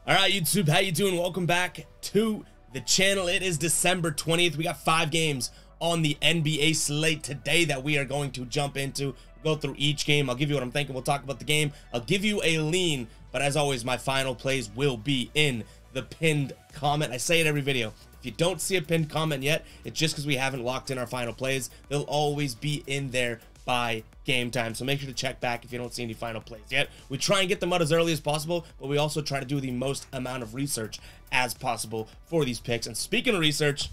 All right, YouTube, how you doing? Welcome back to the channel. It is December 20th. We got 5 games on the NBA slate today that we are going to jump into. We'll go through each game. I'll give you what I'm thinking. We'll talk about the game. I'll give you a lean, but as always, my final plays will be in the pinned comment. I say it every video. If you don't see a pinned comment yet, it's just because we haven't locked in our final plays. They'll always be in there by game time, so make sure to check back if you don't see any final plays yet. We try and get them out as early as possible, but we also try to do the most amount of research as possible for these picks. And speaking of research,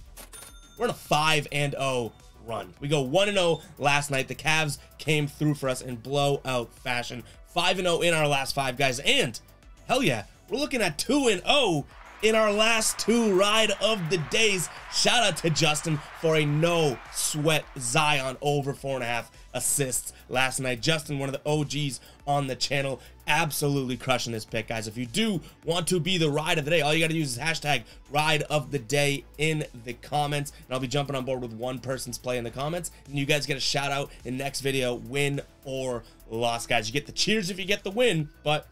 we're in a 5-0 run. We go 1-0 last night. The Cavs came through for us in blowout fashion. 5-0 in our last 5, guys, and hell yeah, we're looking at 2-0 in our last 2 ride of the days. Shout out to Justin for a no sweat Zion over 4.5 assists last night. Justin, one of the OGs on the channel, absolutely crushing this pick, guys. If you do want to be the ride of the day, all you got to use is hashtag ride of the day in the comments, and I'll be jumping on board with one person's play in the comments, and you guys get a shout out in next video, win or loss, guys. You get the cheers if you get the win, but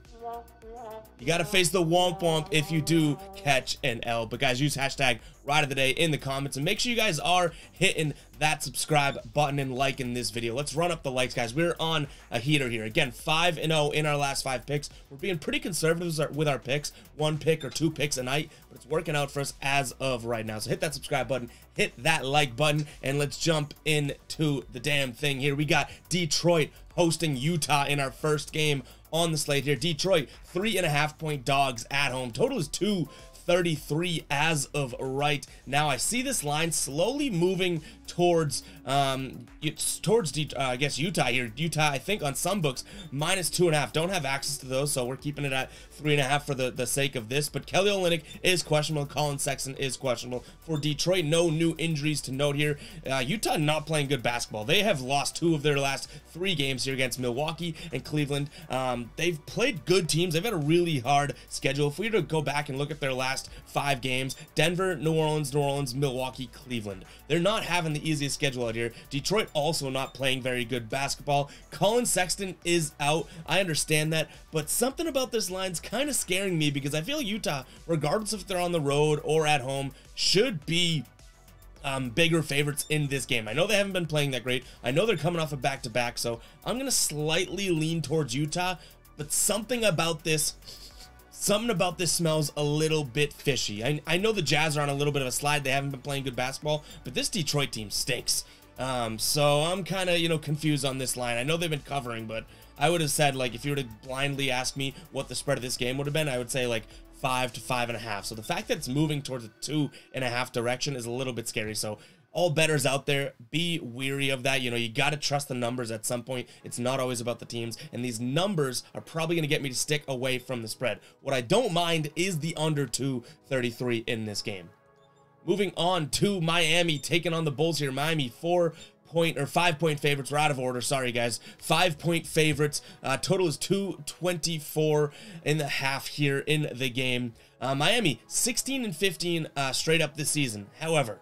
you got to face the womp womp if you do catch an L. But guys, use hashtag ride of the day in the comments, and make sure you guys are hitting that subscribe button and liking this video. Let's run up the likes, guys. We're on a heater here. Again, 5-0 in our last 5 picks. We're being pretty conservative with our picks. 1 pick or 2 picks a night, but it's working out for us as of right now. So hit that subscribe button, hit that like button, and let's jump into the damn thing here. We got Detroit hosting Utah in our first game on the slate here. Detroit 3.5-point dogs at home. Total is 233 as of right now. I see this line slowly moving towards I guess Utah here. Utah, I think on some books, -2.5. Don't have access to those, so we're keeping it at 3.5 for the sake of this. But Kelly Olynyk is questionable. Colin Sexton is questionable for Detroit. No new injuries to note here. Utah not playing good basketball. They have lost 2 of their last 3 games here against Milwaukee and Cleveland. They've played good teams. They've had a really hard schedule. If we were to go back and look at their last 5 games, Denver, New Orleans, Milwaukee, Cleveland. They're not having the easiest schedule out here. Detroit also not playing very good basketball. Colin Sexton is out. I understand that, but something about this line's kind of scaring me because I feel Utah, regardless if they're on the road or at home, should be bigger favorites in this game. I know they haven't been playing that great. I know they're coming off a back-to-back, so I'm going to slightly lean towards Utah, but something about this smells a little bit fishy. I know the Jazz are on a little bit of a slide. They haven't been playing good basketball, but this Detroit team stinks. So I'm kind of, confused on this line. I know they've been covering, but I would have said, like, if you were to blindly ask me what the spread of this game would have been, I would say like 5 to 5.5. So the fact that it's moving towards a 2.5 direction is a little bit scary. So all bettors out there, be weary of that. You got to trust the numbers at some point. It's not always about the teams, and these numbers are probably going to get me to stick away from the spread. What I don't mind is the under 233 in this game. Moving on to Miami taking on the Bulls here. Miami 5-point favorites. We're out of order. Sorry, guys. 5-point favorites. Total is 224.5 here in the game. Miami 16-15 straight up this season. However,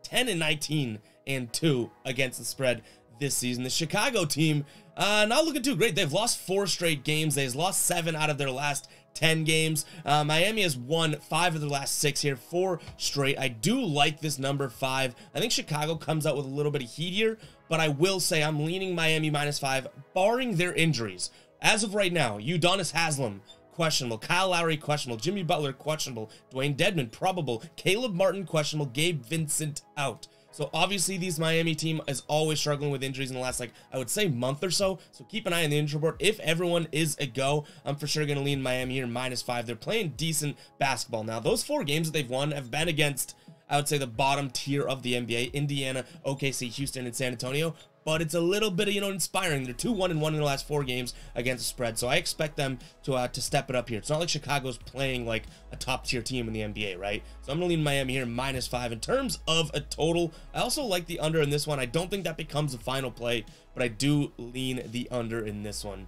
10-19 and 2 against the spread this season. The Chicago team not looking too great. They've lost 4 straight games. They've lost 7 out of their last 10 games. Miami has won 5 of their last 6 here, 4 straight. I do like this number 5. I think Chicago comes out with a little bit of heat here, but I will say I'm leaning Miami -5, barring their injuries. As of right now, Udonis Haslem, questionable. Kyle Lowry, questionable. Jimmy Butler, questionable. Dwayne Dedmon, probable. Caleb Martin, questionable. Gabe Vincent, out. So obviously these Miami team is always struggling with injuries in the last, I would say month or so. So keep an eye on the injury report. If everyone is a go, I'm for sure going to lean Miami here -5. They're playing decent basketball. Now, those 4 games that they've won have been against, I would say, the bottom tier of the NBA: Indiana, OKC, Houston, and San Antonio. But it's a little bit of, inspiring. They're 2-1-1 in the last 4 games against the spread, so I expect them to step it up here. It's not like Chicago's playing like a top-tier team in the NBA, right? So I'm going to lean Miami here -5. In terms of a total, I also like the under in this one. I don't think that becomes a final play, but I do lean the under in this one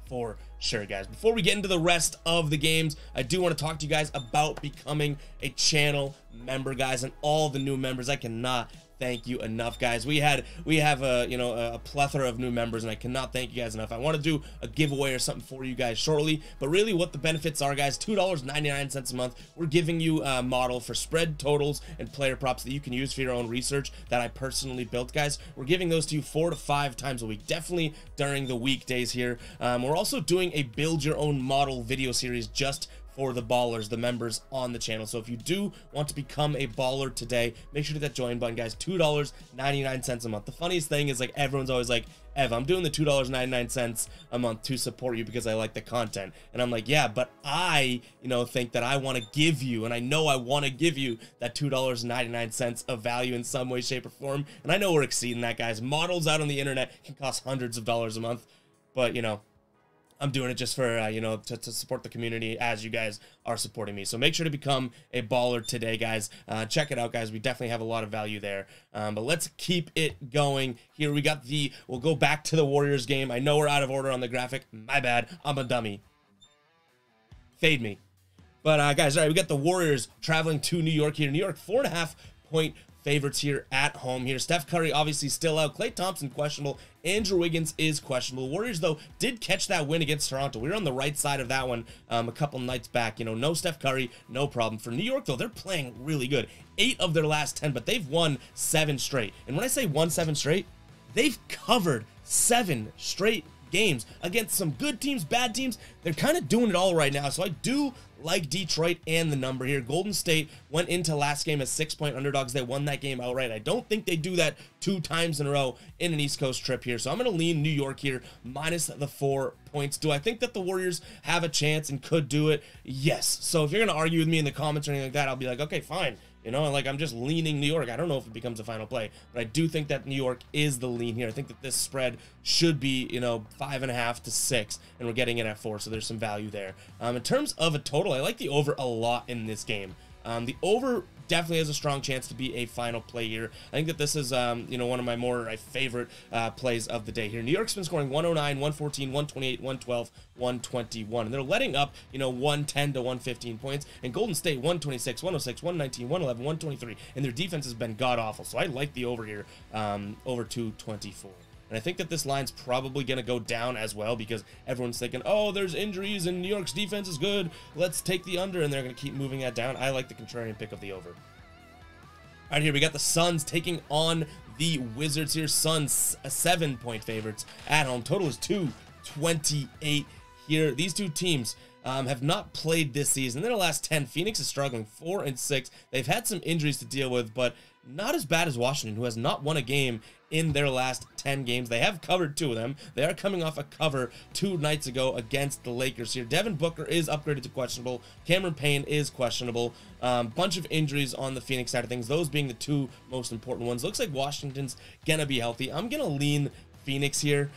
for sure, guys. Before we get into the rest of the games, I do want to talk to you guys about becoming a channel member, guys, and all the new members. I cannot thank you enough, guys. We have a a plethora of new members, and I cannot thank you guys enough. I want to do a giveaway or something for you guys shortly, but really what the benefits are, guys, $2.99 a month. We're giving you a model for spread, totals, and player props that you can use for your own research that I personally built, guys. We're giving those to you 4 to 5 times a week, definitely during the weekdays here. We're also doing a build your own model video series just for the ballers, the members on the channel. So if you do want to become a baller today, make sure to hit that join button, guys. $2.99 a month. The funniest thing is, like, everyone's always like, Ev, I'm doing the $2.99 a month to support you because I like the content. And I'm like, yeah, but I, think that I want to give you, and I know I want to give you that $2.99 of value in some way, shape, or form. And I know we're exceeding that, guys. Models out on the internet can cost hundreds of dollars a month, but, I'm doing it just for, to support the community as you guys are supporting me. So make sure to become a baller today, guys. Check it out, guys. We definitely have a lot of value there. But let's keep it going. Here we got we'll go back to the Warriors game. I know we're out of order on the graphic. My bad. I'm a dummy. Fade me. But, guys, all right, we got the Warriors traveling to New York here. New York, 4.5-point favorites here at home here. Steph Curry obviously still out. Klay Thompson questionable. Andrew Wiggins is questionable. Warriors, though, did catch that win against Toronto. We were on the right side of that one a couple nights back. No Steph Curry, no problem. For New York, though, they're playing really good. 8 of their last 10, but they've won 7 straight. And when I say won 7 straight, they've covered 7 straight games against some good teams, bad teams. They're kind of doing it all right now, so I do like Detroit and the number here. Golden State went into last game as 6-point underdogs. They won that game outright. I don't think they do that 2 times in a row in an East Coast trip here, so I'm going to lean New York here minus the 4 points. Do I think that the Warriors have a chance and could do it? Yes. So if you're going to argue with me in the comments or anything like that, I'll be like, okay, fine. I'm just leaning New York. I don't know if it becomes a final play, but I do think that New York is the lean here. I think that this spread should be, 5.5 to 6, and we're getting it at 4, so there's some value there. In terms of a total, I like the over a lot in this game. The over definitely has a strong chance to be a final play here. I think that this is, one of my more favorite plays of the day here. New York's been scoring 109, 114, 128, 112, 121. And they're letting up, 110 to 115 points. And Golden State, 126, 106, 119, 111, 123. And their defense has been god-awful. So I like the over here, over 224. And I think that this line's probably going to go down as well because everyone's thinking, oh, there's injuries and New York's defense is good. Let's take the under, and they're going to keep moving that down. I like the contrarian pick of the over. All right, here we got the Suns taking on the Wizards here. Suns, 7-point favorites at home. Total is 228 here. These two teams have not played this season. In their last 10, Phoenix is struggling 4-6. They've had some injuries to deal with, but not as bad as Washington, who has not won a game in their last 10 games. They have covered 2 of them. They are coming off a cover 2 nights ago against the Lakers here. Devin Booker is upgraded to questionable. Cameron Payne is questionable. Bunch of injuries on the Phoenix side of things, those being the 2 most important ones. Looks like Washington's gonna be healthy. I'm gonna lean Phoenix here,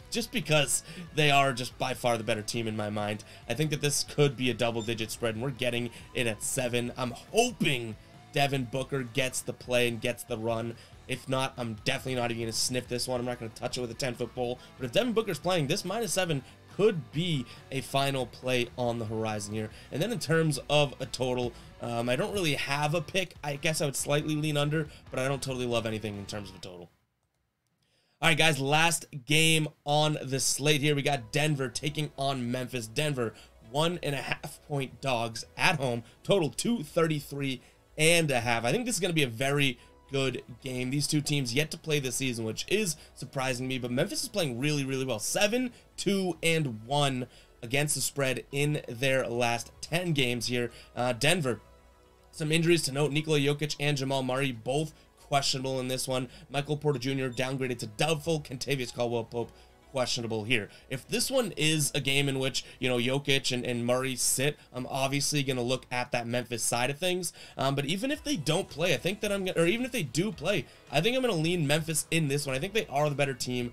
just because they are just by far the better team in my mind. I think that this could be a double-digit spread, and we're getting it at 7. I'm hoping Devin Booker gets the play and gets the run. If not, I'm definitely not even going to sniff this one. I'm not going to touch it with a 10-foot pole. But if Devin Booker's playing, this -7 could be a final play on the horizon here. And then in terms of a total, I don't really have a pick. I guess I would slightly lean under, but I don't totally love anything in terms of a total. All right, guys, last game on the slate here. We got Denver taking on Memphis. Denver, 1.5-point dogs at home. Total 233.5. I think this is going to be a very good game. These two teams yet to play this season, which is surprising me, but Memphis is playing really, really well. 7-2-1 against the spread in their last 10 games here. Denver, some injuries to note. Nikola Jokic and Jamal Murray both questionable in this one. Michael Porter Jr. downgraded to doubtful. Kentavious Caldwell-Pope questionable here. If this one is a game in which, Jokic and Murray sit, I'm obviously going to look at that Memphis side of things. But even if they don't play, I think that or even if they do play, I think I'm going to lean Memphis in this one. I think they are the better team.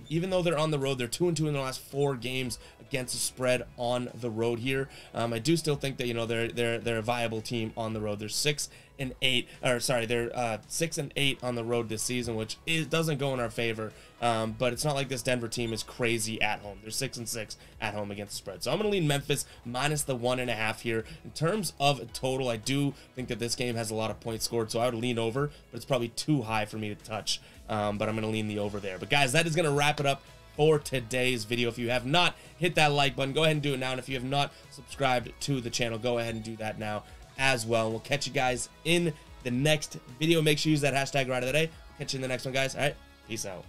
Even though they're on the road, they're 2-2 in the last 4 games against the spread on the road here. I do still think that, you know, they're a viable team on the road. They're 6-8, or sorry, they're 6-8 on the road this season, which doesn't go in our favor. But it's not like this Denver team is crazy at home. They're 6-6 at home against the spread. So I'm going to lean Memphis minus the 1.5 here. In terms of total, I do think that this game has a lot of points scored, so I would lean over, but it's probably too high for me to touch. But I'm going to lean the over there. But guys, that is going to wrap it up for today's video. If you have not hit that like button, go ahead and do it now. And if you have not subscribed to the channel, go ahead and do that now as well. And we'll catch you guys in the next video. Make sure you use that hashtag right of the day. Catch you in the next one, guys. All right, peace out.